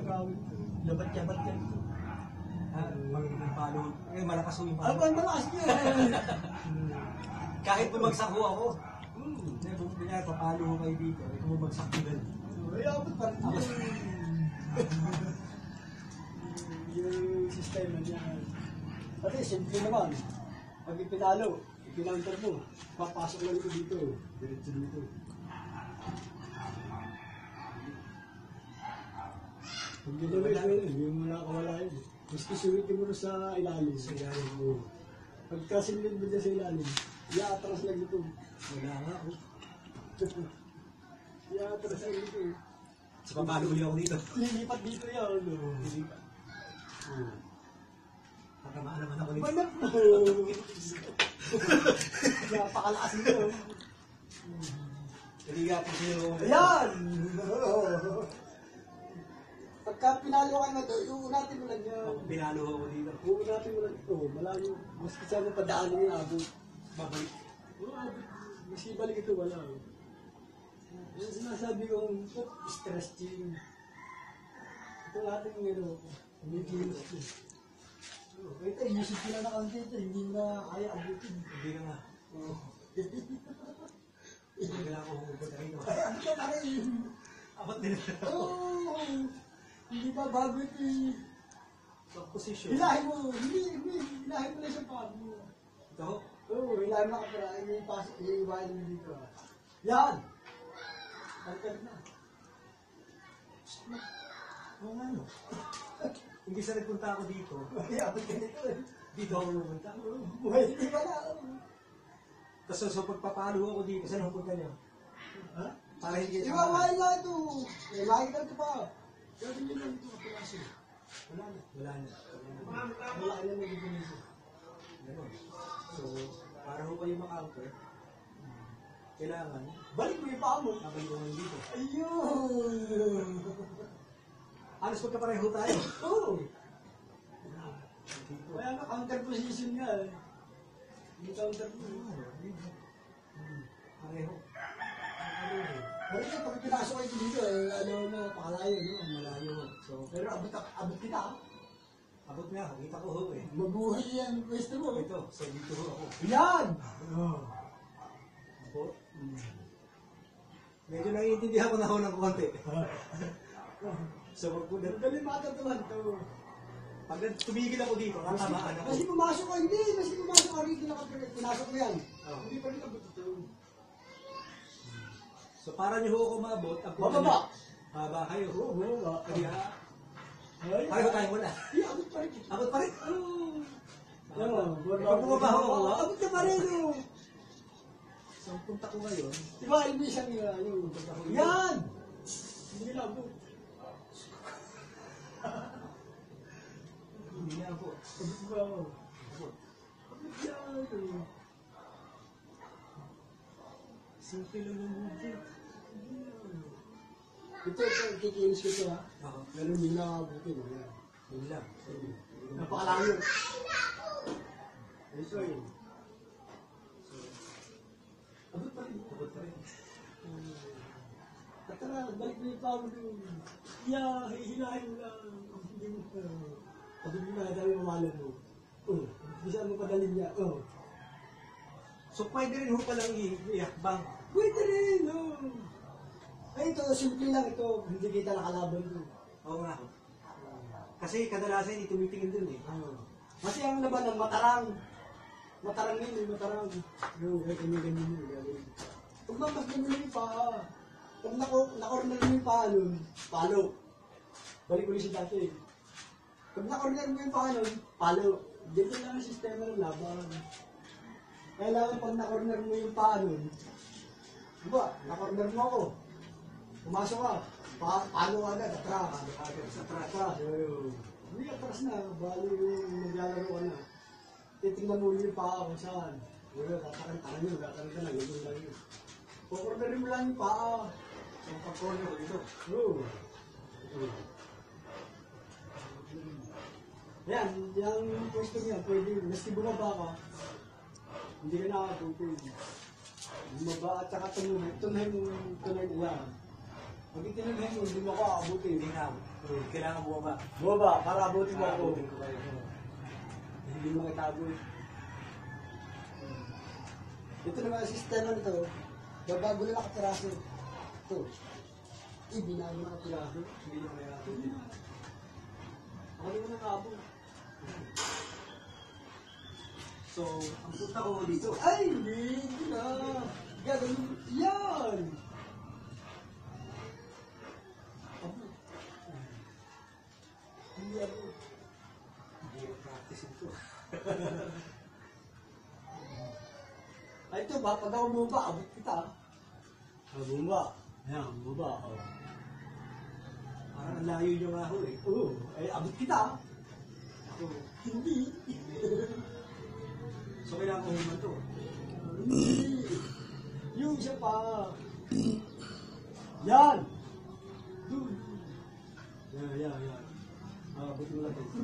agawin. Labat-yabat yan. Magiging palo. Eh, malakas ho yung Ano palo. ba ang malakas niya? Kahit bumagsak ho ako. Hindi, kaya papalo ho kayo dito. Eh, kung bumagsak ko dun. Ay, abot pa rin. Yung sistema niya. Pati, simple naman. Pag ipinalo, ipinantar mo, papasok lang ito dito. Diretso dito. Hindi naman hindi mo nakakawala yun. Maski suwitin mo sa ilalim. Sa ilalim mo. Pagka sinilid mo dyan sa ilalim, iaatras lang ito. Wala nga ho. Iaatras lang ito. So, papalo ulit ako dito. Lilipat dito yan. Lilipat. Pagkamaan naman ako dito. Manap mo! Napakalakas nito. Hindi nga po siya yung... Ayan! Pagka pinalo ka na ito, uunatin mo lang yan. Pinalo ako dito. Uunatin mo lang ito. Malayo. Maski siya mo padaanin yung abot. Babalik. Maski balik ito, wala. Yung sinasabi kong stretching. Ito natin yung ano. Medyo ito, inisip ko lang na kaunti ito. Hindi na kaya abutin. Hindi na nga. Hindi na ako humunta rito. Ay, abot ka na rin. Abot din na ako. Oo! Hindi pa bago ito eh. Sa posisyon. Hilahin mo! Hilahin mo lang sa pag mo. Ito? Oo, hilahin mo ka para iiwain mo dito. Yan! Pagkad na. Oo nga no. Hindi sa nagpunta ako dito. Ay, abot ka nito eh. Dito ako pumunta. Buhay, hindi pa na. Tapos so pagpapalo ako dito, saan pupunta niyo? Ha? Para hindi kayo Iwawain lang ito. Iwawain ka ito pa. Gawin nyo lang ito kapiraso. Wala na. Wala na. Wala na magiging ito. Ganun. So, para ho kayo maka-anchor, kailangan, Balik mo yung paa mo. babalik ko ngayon dito. Ayun! Alas magkapareho tayo. Oo! Dito. Kaya nga, counter position nga eh. Yung counter position. Pareho. Pero ito, pag pinasok kayo dito eh, ano na, pakalayo, no? Malayo. So, Pero abot kita. abot nga. Kita ko ho eh. Mabuhay yan, pwesto mo. Ito. So, dito ho ako. Yan! Abot. Medyo naiintindihan ko na ho ng konti. So, pag Galing matataman to. pag tumigil ako dito, tatamaan ako. Kasi pumasok ka, hindi. Kasi pumasok ka rito, pinasok mo yan. Oh. Hindi pa rin abot ito. So, para nyo ho ako maabot, ang Bababa! Haba kayo ho. Oo, Kaya, ay, pareho tayo wala. Hindi, abot pa rin. Abot pa rin. Pag bumaba ho ako, abot ka pa rin. oh. So, ang punta ko ngayon, Diba, ibisan nila, yung yan! Hindi na abot. hindi niya abot. Abot ba? Abot. Abot yan. Simple lang yung movement. Ito, kikinis ko ito ha. Oo. Pero hindi na abutin. Yan. Yun lang. Napakalayo. Ito yun. Abot pa rin. Abot pa rin. At tara, balik mo yung tao doon. Yeah, hihilahin mo lang. Hindi mo pa. Abot mo na, dami mamalan mo. Bisa mo padalin niya. So, pwede rin ho palang iakbang. Pwede rin, Ay, ito, simple lang ito. Hindi kita nakalaban doon. Oo nga ho. Kasi kadalasan hindi tumitingin dun eh. Kasi ang laban ng matarang. Matarang yun, matarang. Ganyan yun. Pag mamasdan mo yung paa. Pag nakorner mo yung paa nun, palo. Balik ulit si dati. Pag nakorner mo yung paa nun, palo. Ganyan lang ang sistema ng laban. Kailangan pag nakorner mo yung paa nun, diba, nakorner mo ako. Pumasok ka. Palo ka agad, atras. Atras. Hindi atras na. Bali yung naglalaro ka na. Titingnan mo yung paa kung saan. Wala, tatakan yun. Tatakan ka na. Ganyan lang yun. Kukornerin mo lang yung paa. So, pag-corner ko dito. Oo. Yan, yung pwesto niya, pwede. Maski bumaba ka, hindi ka nakatutin. Bumaba at saka tunay mo yan. Pag itinunay mo, hindi mo ako aabutin. Hindi na abot. Kailangan bumaba. Bumaba, para abutin mo ako. Abutin ko kayo. Hindi mo kitago. Ito naman ang sistema nito. Babago na nakapiraso. Ito. Ibinago na nakapiraso. Hindi nyo kaya. Ako mo na kaabo. So, ang punta ko dito. Ay, hindi na. Gagawin. Yan! Abo. Hindi abo. Hindi ko practice ito. Ay, ito ba? Pag ako bumaba, abot kita. Bumaba. Ayan, bumaba. Oh. Parang ang layo nyo nga ho eh. Oo, ay abot kita. Ako, Hindi. so kailangan ko human to. Hindi. Yung isa pa. Yan. Doon. Yan. Abot mo lang ito.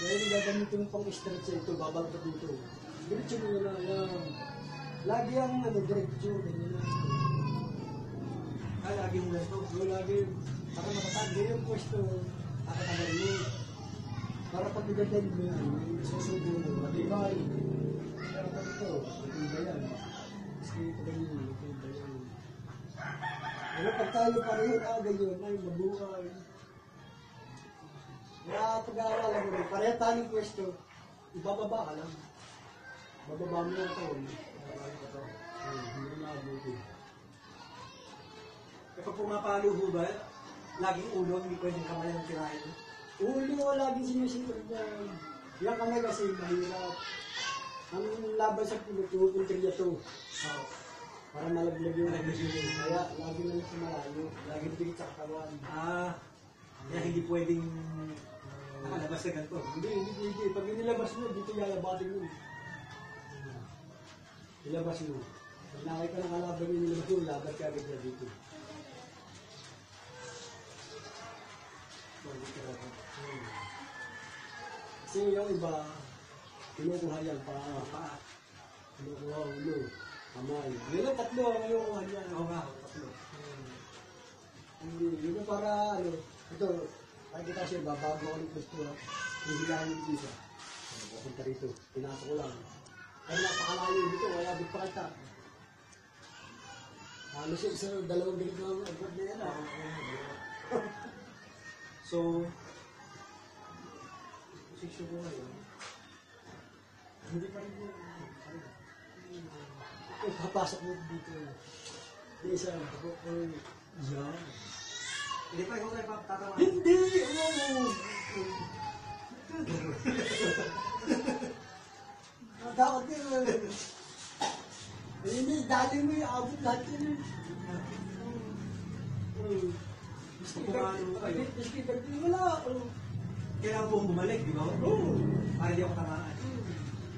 Kaya yung gagamitin pang stretch ito, babagpag dito. Diretso mo na yan. Lagi ang diretso. Ganyan na. Lagi mo ganito. Lagi. Para matatagay yung pwesto. Kakatagal mo. Para pag nagagay mo yan, susubo mo. Matibay. Pero pag ito, matibay yan. Kasi ito ganyan, matibay yan. Pero pag tayo pareho ganyan, ay mabuhay. Kaya pag-aaralan mo rin, pareho tayong pwesto, ibababa ka lang. Bababa mo lang ito. Hindi na abuti. Kapag pumapalo ho ba, laging ulo, hindi pwedeng kamay ng tirahin. Uli mo laging sinisikot niyan. Yan kamay kasi mahirap. Ang laban sa pinupuntirya to. Oo. Para malaglag yung Malaglag yung- Kaya lagi na sa malayo. Laging tingit sa katawan. Kaya hindi pwedeng nakalabas ka ganito. Hindi. Pag inilabas mo, dito yalabatin mo. Ilabas mo. Pag nakita ng kalaban yung nilabas mo, labat ka agad na dito. Kasi yung iba, kinukuha yan pa. Kinukuha ulo, kamay. Yun ang tatlo ang kinukuha yan. Oo nga, tatlo. Hindi, yun ang para ano, ito, nakikita siya, babago ako ng gusto, hindi lang yung isa. Papunta rito, pinasok ko lang. Pero napakalayo dito, kaya di pa kita. Ano siya, isa, dalawang galit na ang agad na yan. So, position ko ngayon. Hindi pa rin yun. Papasok mo dito. Di isa, yan. Hindi pa ikaw tayo tatawa. Hindi! Ano? Natakot yun. Hindi, dali mo yung abot lahat yun. Gusto ko pumalo kayo. Wala. Kailangan pong bumalik, di ba? Oo. Para di ako tamaan.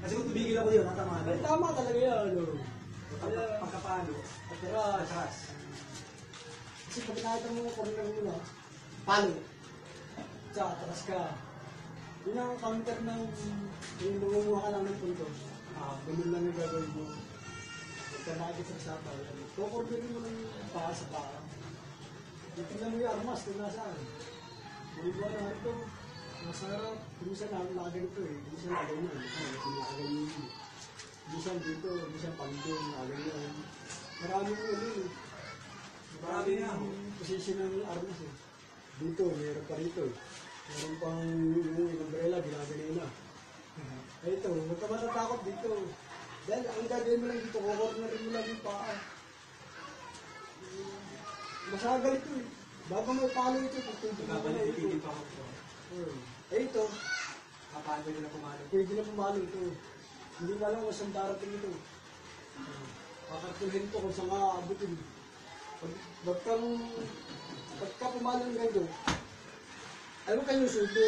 Kasi kung tumigil ako yun, natamaan. Ay, tama talaga yan. Pagkapalo, Atras. atras. Kasi pag nakita mo corner mo na, palo. Tsaka atras ka. Yun ang counter ng yung nangunguha ka lang ng punto. Ganun lang yung gagawin mo. Huwag ka nakikita sa pao. Kukorberin mo ng paa sa paa. Tingnan mo yung armas kung nasaan. Malibuan na ito. Nasa harap. Minsan nakaganito eh. Minsan nakaganyan. Nakaganyan. Minsan dito. Minsan pandong. Nakaganyan. Marami mo yun eh. Marami nga ako. Position ng armas eh. Dito, meron pa rito eh. Meron pang yung umbrella, ginagaling na. Ay ito, huwag ka matatakot dito. Dahil ang gagawin mo lang dito, kukornerin mo lang yung paa. Masagal ito eh. Bago may palo ito, tutubig mo na ito. Babalik pa ako. Eh ito, Paano nila pumalo? pwede na pumalo ito. Hindi na lang kung saan darating ito. Kakartuhin ko kung saan aabutin. Pagka pumalo ng ganito, ano kayo sundo?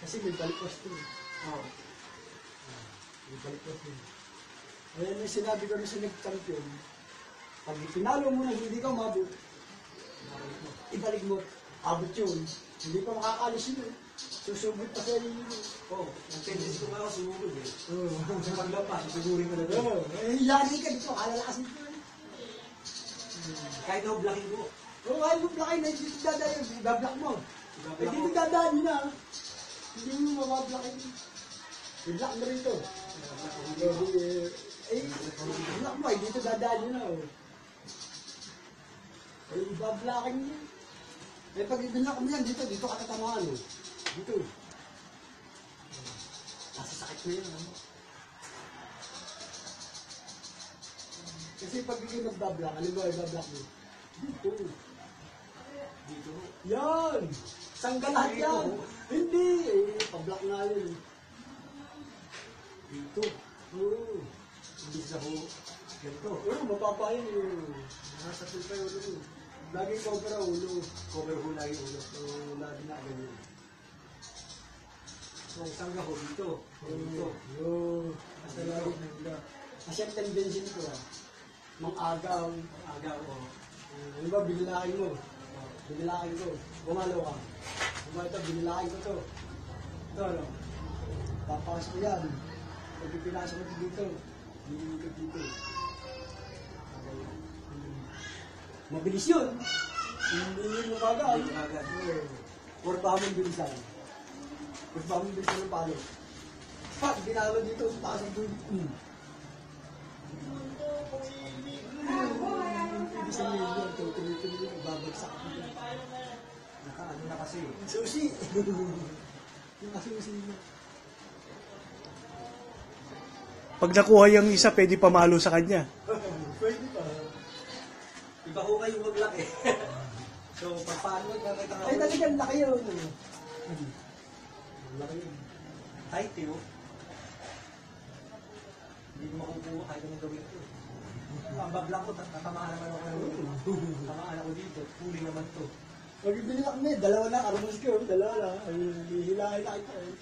Kasi may balikwas ito. Oo. May balikwas ito. Ayan yung sinabi ko rin sa nag-champion. Pag pinalo mo na hindi ka umabot, ibalik mo. Abot yun. Hindi pa makakalis yun. Susubot pa sa inyo. Oo. Ang tendency ko nga ako sumugod eh. Oo. Sa paglampas, sugurin ko na doon. Eh, lagi ka dito. Alalakas nito. Kahit na blocking ko. Kung ayaw mo blockin na, hindi dadaan, i-block mo. Eh, dito dadaan yun na. Hindi mo mabablokin. I-block mo rito. I-block mo, dito dadaan yun na. Eh, ibablockin mo. Eh, pag i-block mo yan, dito ka tatamaan. Dito. Nasasakit mo yun. Kasi pag hindi magbablock, ano ba i-block mo? Dito. Dito. Yan! Sangga lahat yan! Hindi! Eh, pablock nga yun. Dito. Oo. Hindi sa ho. Ganito. Oo, mapapa yun. Nasa tulpa yung ulo. Laging cover ang ulo. Cover ho lagi ulo. Oo, lagi na ganyan. So, isang gaho dito. Dito. Oo. Nasa lagi na ulo. Kasi ang tendency nito mang-agaw. Aga ko. Ano ba, binilakin mo? Binilakin ko. Bumalo ka. Ito, binilakin ko to. Ito, ano? Papasok ko yan. Pag pinasok ko dito, binilikot dito. Mabilis yun. Hindi yun lumagal. Hindi lumagal. Or baka mong bilisan. Or baka mong bilisan ng palo. Pag binalo dito, pasok doon. Ibig sabihin yun, tuloy-tuloy, babagsak ko yun. Naka-ano na kasi. Susi! Yung kasusi mo. Pag nakuha yung isa, pwede pamalo sa kanya. Pwede pa. Iba ho kayo mag-lock eh. So, pag paano magkakita ka Ay, talagang laki yun. Laki yun. tight eh. Hindi mo makukuha kahit anong gawin ko. Ang bablang ko, tatamaan naman ako ng tatamaan ako dito. Huli naman to. Pag binilak mo dalawa na, armos ko, dalawa na. Ay, hihilahin na kita eh.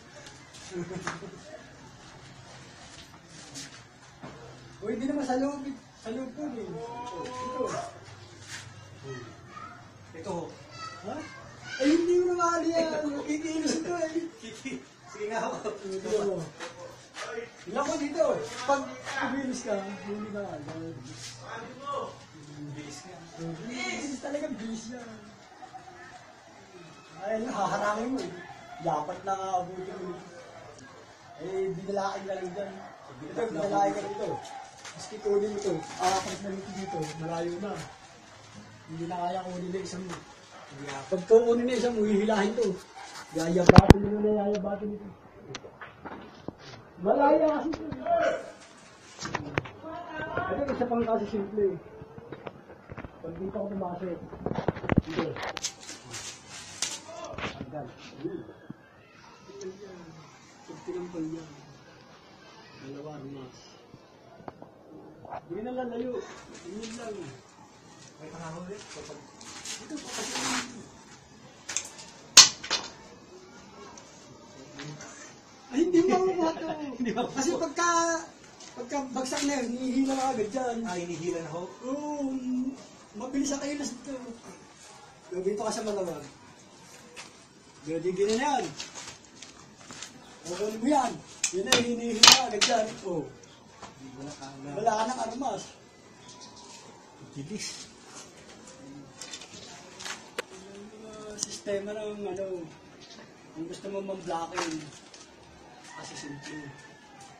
Uy, hindi naman sa loob po eh. Ito. Ito ho. Ha? Ay, hindi mo naman yan. Kikilos ito eh. Sige nga ako. Ito. Ilan ko dito. Pag kumilos ka, huli na ka. Bilis ka. Bilis talaga, bilis yan. Ay, haharangin mo eh. Dapat na abutin mo. Eh, binalakin ka lang dyan. Ito, binalakin ka dito. Maski kunin ito. Apat na dito. Malayo na. Hindi na kaya kunin na isang mo. Pag kunin na isang mo, hihilahin to. Yayabatin mo na yayabatin ito. Malaya kasi ito. Ito isa pang kasi simple. Pag dito ako tumasok. Dito. Agad. Pag tinampal yan. Dalawa, mas. Hindi na lalayo. Hindi lang. May panahon ulit. Ito pa kasi. Ay, hindi mo makuha to. Kasi pagka bagsak na yun, hinihila ka agad dyan. Hinihila na ho. Oo, mabilis ang kailas ito. Dito ka sa malawag. Gadigin na yan. Kukunin mo yan. Yun na, hinihila ka agad dyan. Oo. Wala ka ng armas. Bilis. Sistema ng ano, kung gusto mo mam-blocking, kasi simple.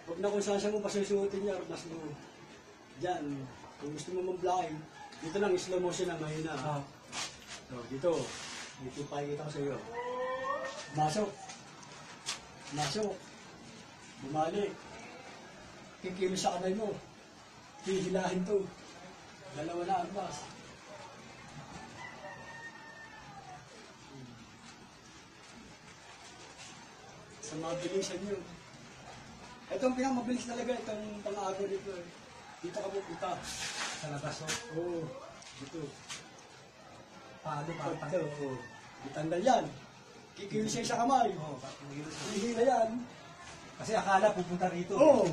Huwag na kung saan mo pasusuotin niya, armas mo. Diyan, kung gusto mo mam-blocking, dito lang, slow motion na mahina. So, dito. Dito pakikita ko sa iyo. Masok. Masok. Bumalik. Kikilos sa kamay mo. Hihilahin to. Dalawa na armas. Sa mabilisan yun. Ito ang pinakamabilis talaga, itong pang-agaw dito eh. Dito ka pupunta. Sa labas ho. Oo. Dito. Paano pa? Ito, oo. Ditanggal yan. Kikilos siya sa kamay. Oo, paano Hihila yan. Kasi akala pupunta rito. Oo.